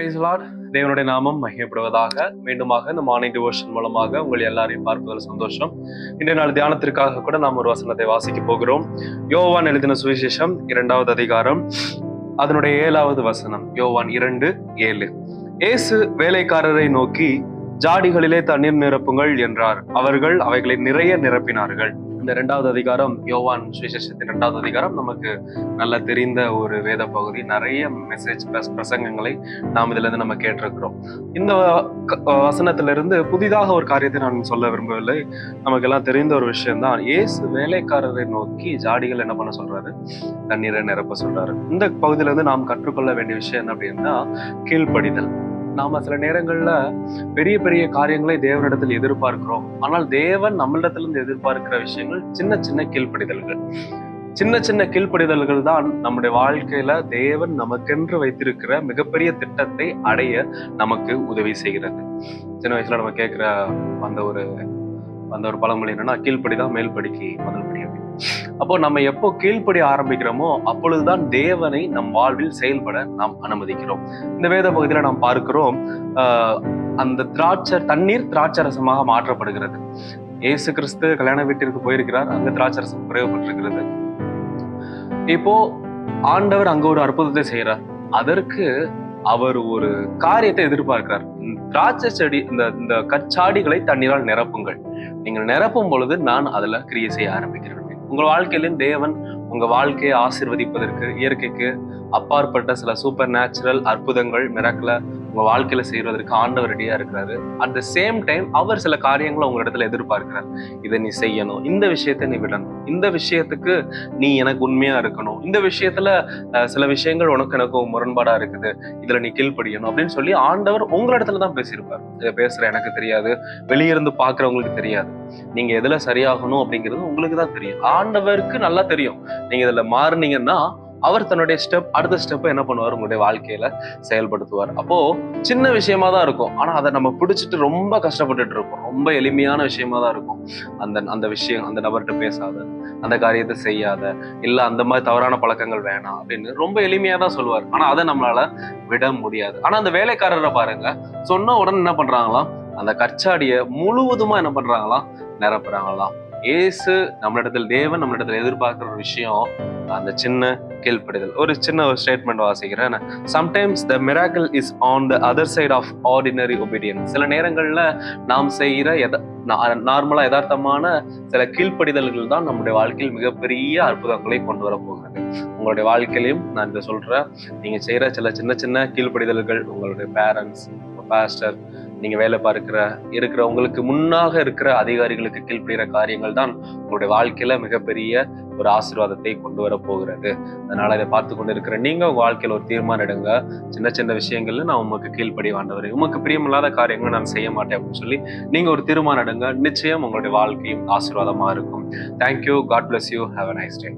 Price Lord. தேவனுடைய நாமம் மகிமைப்படுவதாக. மீண்டுமாக இந்த மார்னிங் டிவோஷன் மூலமாக உங்கள் எல்லாரையும் பார்ப்பதில் சந்தோஷம். இன்றைய நாள் தியானத்திற்காக கூட நாம் ஒரு வசனத்தை வாசிக்க போகிறோம். யோவான் எழுதின சுவிசேஷம் 2வது அதிகாரம் அதனுடைய 7வது வசனம். யோவான் 2:7. இயேசு வேலைக்காரரை நோக்கி, ஜாடிகளிலே தண்ணீர் நிரப்புங்கள் என்றார். அவர்கள் அவைகளை நிறைய நிரப்பினார்கள். இந்த 2வது அதிகாரம், யோவான் சுவிசேஷத்தின் 2வது அதிகாரம் நமக்கு நல்ல தெரிந்த ஒரு வேத பகுதி. நிறைய மெசேஜ் பிரசங்கங்களை நாம் இதுல இருந்து நம்ம கேட்டிருக்கிறோம். இந்த வசனத்திலிருந்து புதிதாக ஒரு காரியத்தை நான் சொல்ல விரும்பவில்லை. நமக்கு எல்லாம் தெரிந்த ஒரு விஷயம்தான். இயேசு வேலைக்காரரை நோக்கி ஜாடிகள் என்ன பண்ண சொல்றாரு? தண்ணீரை நிரப்ப சொல்றாரு. இந்த பகுதியில இருந்து நாம் கற்றுக்கொள்ள வேண்டிய விஷயம் என்ன அப்படின்னா, கீழ்ப்படிதல். நாம சில நேரங்கள்ல பெரிய பெரிய காரியங்களை தேவனிடத்தில் எதிர்பார்க்கிறோம். ஆனால் தேவன் நம்மளிடத்திலிருந்து எதிர்பார்க்கிற விஷயங்கள் சின்ன சின்ன கீழ்ப்படிதல்கள். சின்ன சின்ன கீழ்ப்படிதல்கள் தான் நம்முடைய வாழ்க்கையில தேவன் நமக்கென்று வைத்திருக்கிற மிகப்பெரிய திட்டத்தை அடைய நமக்கு உதவி செய்கிறது. சின்ன வயசுல நம்ம கேட்கிற அந்த ஒரு பழமொழி என்னன்னா, கீழ்ப்படிதான் மேல்படிக்கு முதல் படி அப்படின்னு. அப்போ நம்ம எப்போ கீழ்ப்படி ஆரம்பிக்கிறோமோ அப்பொழுதுதான் தேவனை நம் வாழ்வில் செயல்பட நாம் அனுமதிக்கிறோம். இந்த வேத பகுதியில நாம் பார்க்கிறோம், அந்த தண்ணீர் திராட்சரசமாக மாற்றப்படுகிறது. இயேசு கிறிஸ்து கல்யாண வீட்டிற்கு போயிருக்கிறார். அங்க திராட்சரசம் குறைவுபட்டிருக்கிறது. இப்போ ஆண்டவர் அங்க ஒரு அற்புதத்தை செய்யறார். அதற்கு அவர் ஒரு காரியத்தை எதிர்பார்க்கிறார். திராட்சை செடி, இந்த கச்சாடிகளை தண்ணீரால் நிரப்புங்கள். நீங்கள் நிரப்பும் பொழுது நான் அதுல கிரியை செய்ய ஆரம்பிக்கிறேன். உங்கள் வாழ்க்கையிலும் தேவன் உங்க வாழ்க்கையை ஆசீர்வதிப்பதற்கு, இயற்கைக்கு அப்பாற்பட்ட சில சூப்பர் நேச்சுரல் அற்புதங்கள், மிராக்கிளை உங்க வாழ்க்கையில செய்வதற்கு ஆண்டவர் ரெடியா இருக்கிறாரு. அட் த சேம் டைம் அவர் சில காரியங்களை உங்க இடத்துல எதிர்பார்க்கிறார். இதை நீ செய்யணும், இந்த விஷயத்தை நீ விடணும், இந்த விஷயத்துக்கு நீ எனக்கு உண்மையா இருக்கணும், இந்த விஷயத்துல சில விஷயங்கள் உனக்கு எனக்கும் முரண்பாடா இருக்குது, இதுல நீ கீழ்ப்படியணும் அப்படின்னு சொல்லி ஆண்டவர் உங்க இடத்துல தான் பேசியிருப்பார். இதை பேசுற எனக்கு தெரியாது, வெளியிருந்து பாக்குறவங்களுக்கு தெரியாது. நீங்க எதுல சரியாகணும் அப்படிங்கிறது உங்களுக்கு தான் தெரியும். ஆண்டவருக்கு நல்லா தெரியும். நீங்க இதுல மாறுனீங்கன்னா அவர் தன்னுடைய அடுத்த ஸ்டெப் என்ன பண்ணுவார்? உங்களுடைய வாழ்க்கையில செயல்படுத்துவார். அப்போ சின்ன விஷயமா தான் இருக்கும், ஆனா அதை நம்ம பிடிச்சிட்டு ரொம்ப கஷ்டப்பட்டுட்டு இருப்போம். ரொம்ப எளிமையான விஷயமா தான் இருக்கும். அந்த விஷயம், அந்த நபர்கிட்ட பேசாத, அந்த காரியத்தை செய்யாத, இல்ல அந்த மாதிரி தவறான பழக்கங்கள் வேணாம் அப்படின்னு ரொம்ப எளிமையா தான் சொல்லுவார். ஆனா அதை நம்மளால விட முடியாது. ஆனா அந்த வேலைக்காரரை பாருங்க, சொன்ன உடனே என்ன பண்றாங்களாம்? அந்த கற்சாடியை முழுவதுமா என்ன பண்றாங்களாம்? நிரப்புறாங்களாம். ஏசு நம்மளிடத்தில், தேவன் நம்மளிடத்தில் எதிர்பார்க்கிற ஒரு விஷயம் அந்த சின்ன கீழ்ப்படிதல். ஒரு சின்ன ஸ்டேட்மெண்ட் வாசிக்கிறேன். Sometimes the miracle is on the other side of ordinary obedience. சில நேரங்கள்ல நாம் செய்கிற நார்மலா யதார்த்தமான சில கீழ்ப்படிதல்கள் தான் நம்முடைய வாழ்க்கையில் மிகப்பெரிய அற்புதங்களை கொண்டு வர போகிறது. உங்களுடைய வாழ்க்கையிலையும் நான் இதை சொல்றேன், நீங்க செய்யற சில சின்ன சின்ன கீழ்ப்படிதல்கள், உங்களுடைய பேரண்ட்ஸ், பாஸ்டர், நீங்க வேலை இருக்கிற உங்களுக்கு முன்னாக இருக்கிற அதிகாரிகளுக்கு கீழ்ப்படுகிற காரியங்கள் தான் உங்களுடைய வாழ்க்கையில மிகப்பெரிய ஒரு ஆசீர்வாதத்தை கொண்டு வர போகிறது. அதனால இதை பார்த்து கொண்டு இருக்கிற நீங்க உங்க வாழ்க்கையில ஒரு தீர்மானம் எடுங்க. சின்ன சின்ன விஷயங்கள்ல நான் உமக்கு கீழ்ப்படி ஆண்டவரே, உமக்கு பிரியமில்லாத காரியங்களை நான் செய்ய மாட்டேன் அப்படின்னு சொல்லி நீங்க ஒரு தீர்மானம் எடுங்க. நிச்சயம் உங்களுடைய வாழ்க்கையும் ஆசீர்வாதமா இருக்கும். Thank you. God bless you. Have a nice day.